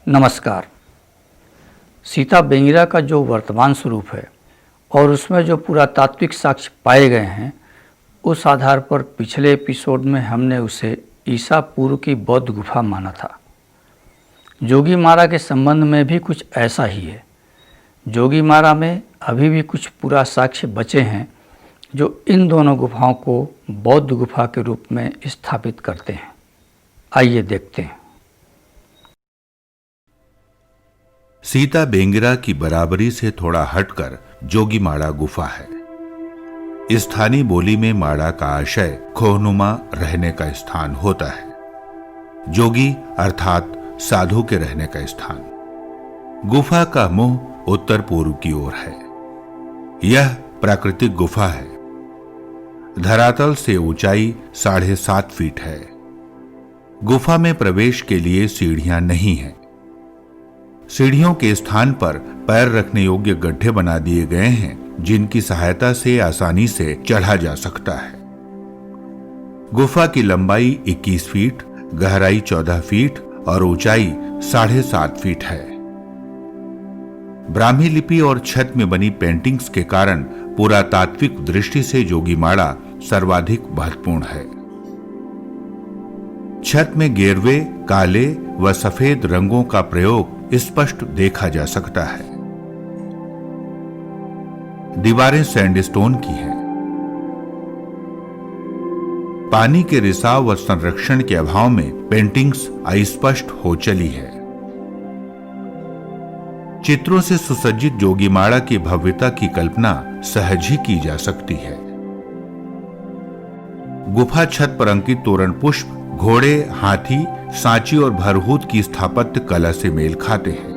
नमस्कार। सीता बेंगिरा का जो वर्तमान स्वरूप है और उसमें जो पुरातात्विक साक्ष्य पाए गए हैं, उस आधार पर पिछले एपिसोड में हमने उसे ईसा पूर्व की बौद्ध गुफा माना था। जोगीमारा के संबंध में भी कुछ ऐसा ही है। जोगीमारा में अभी भी कुछ पुरा साक्ष्य बचे हैं जो इन दोनों गुफाओं को बौद्ध गुफा के रूप में स्थापित करते हैं। आइए देखते हैं। सीता बेंगिरा की बराबरी से थोड़ा हटकर जोगीमाड़ा गुफा है। स्थानीय बोली में माड़ा का आशय खोहनुमा रहने का स्थान होता है। जोगी अर्थात साधु के रहने का स्थान। गुफा का मुंह उत्तर पूर्व की ओर है। यह प्राकृतिक गुफा है। धरातल से ऊंचाई 7.5 फीट है। गुफा में प्रवेश के लिए सीढ़ियां नहीं हैं। सीढ़ियों के स्थान पर पैर रखने योग्य गड्ढे बना दिए गए हैं, जिनकी सहायता से आसानी से चढ़ा जा सकता है। गुफा की लंबाई 21 फीट, गहराई 14 फीट और ऊंचाई 7.5 फीट है। ब्राह्मी लिपि और छत में बनी पेंटिंग्स के कारण पुरातात्विक दृष्टि से जोगीमाड़ा सर्वाधिक महत्वपूर्ण है। छत में गेरवे, काले व सफेद रंगों का प्रयोग स्पष्ट देखा जा सकता है। दीवारें सैंडस्टोन की हैं। पानी के रिसाव व संरक्षण के अभाव में पेंटिंग्स अस्पष्ट हो चली है। चित्रों से सुसज्जित जोगीमाड़ा की भव्यता की कल्पना सहज ही की जा सकती है। गुफा छत पर अंकित तोरण पुष्प घोड़े, हाथी, सांची और भरहूत की स्थापत्य कला से मेल खाते हैं।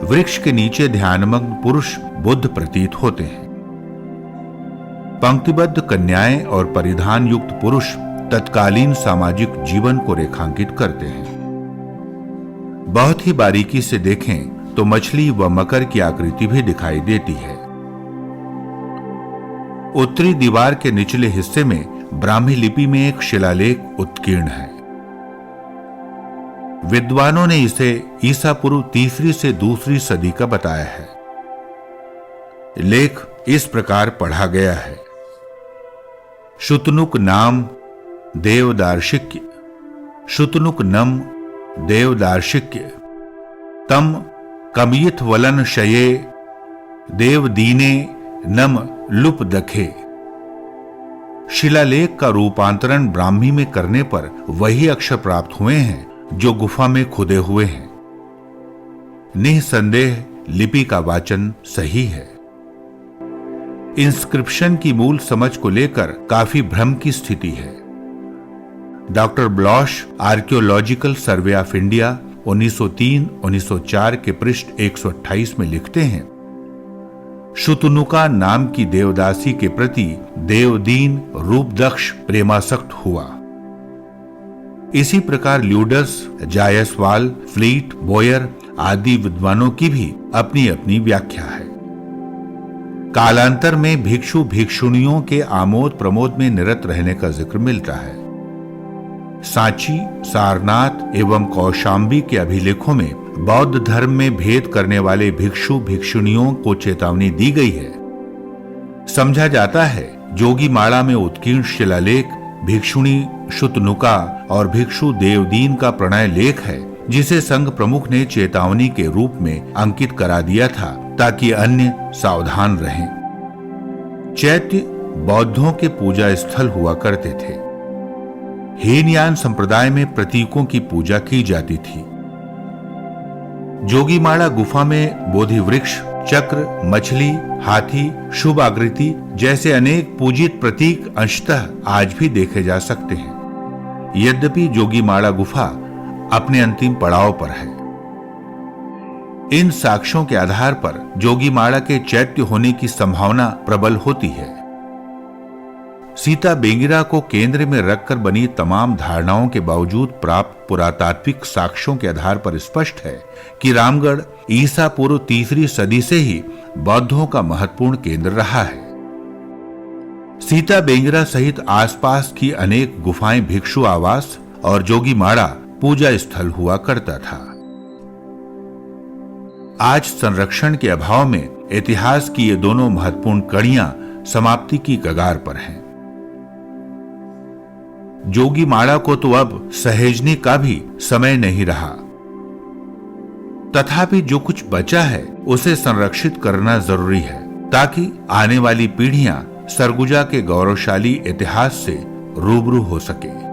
वृक्ष के नीचे ध्यानमग्न पुरुष बुद्ध प्रतीत होते हैं। पंक्तिबद्ध कन्याएं और परिधान युक्त पुरुष तत्कालीन सामाजिक जीवन को रेखांकित करते हैं। बहुत ही बारीकी से देखें तो मछली व मकर की आकृति भी दिखाई देती है। उत्तरी दीवार के निचले हिस्से में ब्राह्मी लिपि में एक शिलालेख उत्कीर्ण है। विद्वानों ने इसे ईसा पूर्व 3री से 2री सदी का बताया है। लेख इस प्रकार पढ़ा गया है। शुतनुक नाम देवदार्शिक्य, शुतनुक नम देवदार्शिक्य, तम कमियथ वलन शये देवदीने नम लुप दखे। शिलालेख का रूपांतरण ब्राह्मी में करने पर वही अक्षर प्राप्त हुए हैं जो गुफा में खुदे हुए हैं। निसंदेह लिपि का वाचन सही है। इंस्क्रिप्शन की मूल समझ को लेकर काफी भ्रम की स्थिति है। Doctor blush archaeological survey of India 1903-1904 के पृष्ठ 128 में लिखते हैं, शुतनुका नाम की देवदासी के प्रति देवदीन रूपदक्ष प्रेमासक्त हुआ। इसी प्रकार ल्यूडस, जायसवाल, फ्लीट, बोयर आदि विद्वानों की भी अपनी अपनी व्याख्या है। कालांतर में भिक्षु भिक्षुणियों के आमोद प्रमोद में निरत रहने का जिक्र मिलता है। सांची, सारनाथ एवं कौशांबी के अभिलेखों में बौद्ध धर्म में भेद करने वाले भिक्षु भिक्षुणियों को चेतावनी दी गई है। समझा जाता है जोगीमाड़ा में उत्कीर्ण शिलालेख भिक्षुणी शुतनुका और भिक्षु देवदीन का प्रणय लेख है, जिसे संघ प्रमुख ने चेतावनी के रूप में अंकित करा दिया था ताकि अन्य सावधान रहें। चैत्य बौद्धों के पूजा स्थल हुआ करते थे। हीनयान संप्रदाय में प्रतीकों की पूजा की जाती थी। जोगीमाड़ा गुफा में बोधि वृक्ष, चक्र, मछली, हाथी, शुभ आकृति जैसे अनेक पूजित प्रतीक अंशतः आज भी देखे जा सकते हैं। यद्यपि जोगीमाड़ा गुफा अपने अंतिम पड़ाव पर है। इन साक्ष्यों के आधार पर जोगीमाड़ा के चैत्य होने की संभावना प्रबल होती है। सीता बेंगिरा को केंद्र में रखकर बनी तमाम धारणाओं के बावजूद प्राप्त पुरातात्विक साक्ष्यों के आधार पर स्पष्ट है कि रामगढ़ ईसा पूर्व 3री सदी से ही बौद्धों का महत्वपूर्ण केंद्र रहा है। सीता बेंगिरा सहित आसपास की अनेक गुफाएं भिक्षु आवास और जोगीमाड़ा पूजा स्थल हुआ करता था। आज संरक्षण के अभाव में इतिहास की ये दोनों महत्वपूर्ण कड़ियां समाप्ति की कगार पर हैं। जोगीमाड़ा को तो अब सहेजने का भी समय नहीं रहा, तथापि जो कुछ बचा है उसे संरक्षित करना जरूरी है, ताकि आने वाली पीढ़ियां सरगुजा के गौरवशाली इतिहास से रूबरू हो सके।